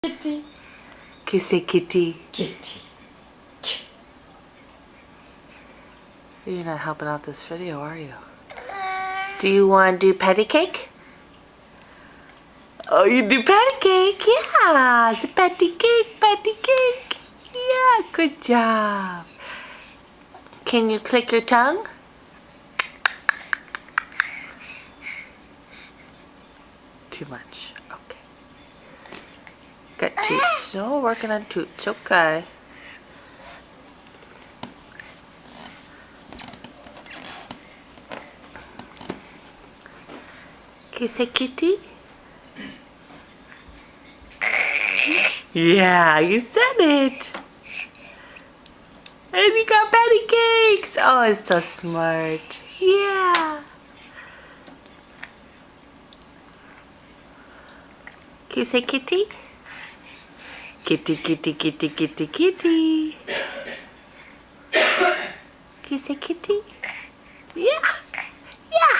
Kitty. Can you say kitty? Kitty. You're not helping out this video, are you? Do you want to do patty cake? Oh, you do patty cake? Yeah, it's a patty cake, patty cake. Yeah, good job. Can you click your tongue? Too much. Okay. Got toots. No, working on toots. Okay. Can you say kitty? Yeah, you said it. And you got patty cakes. Oh, it's so smart. Yeah. Can you say kitty? Kitty, kitty, kitty, kitty, kitty. Can you say kitty? Yeah. Yeah.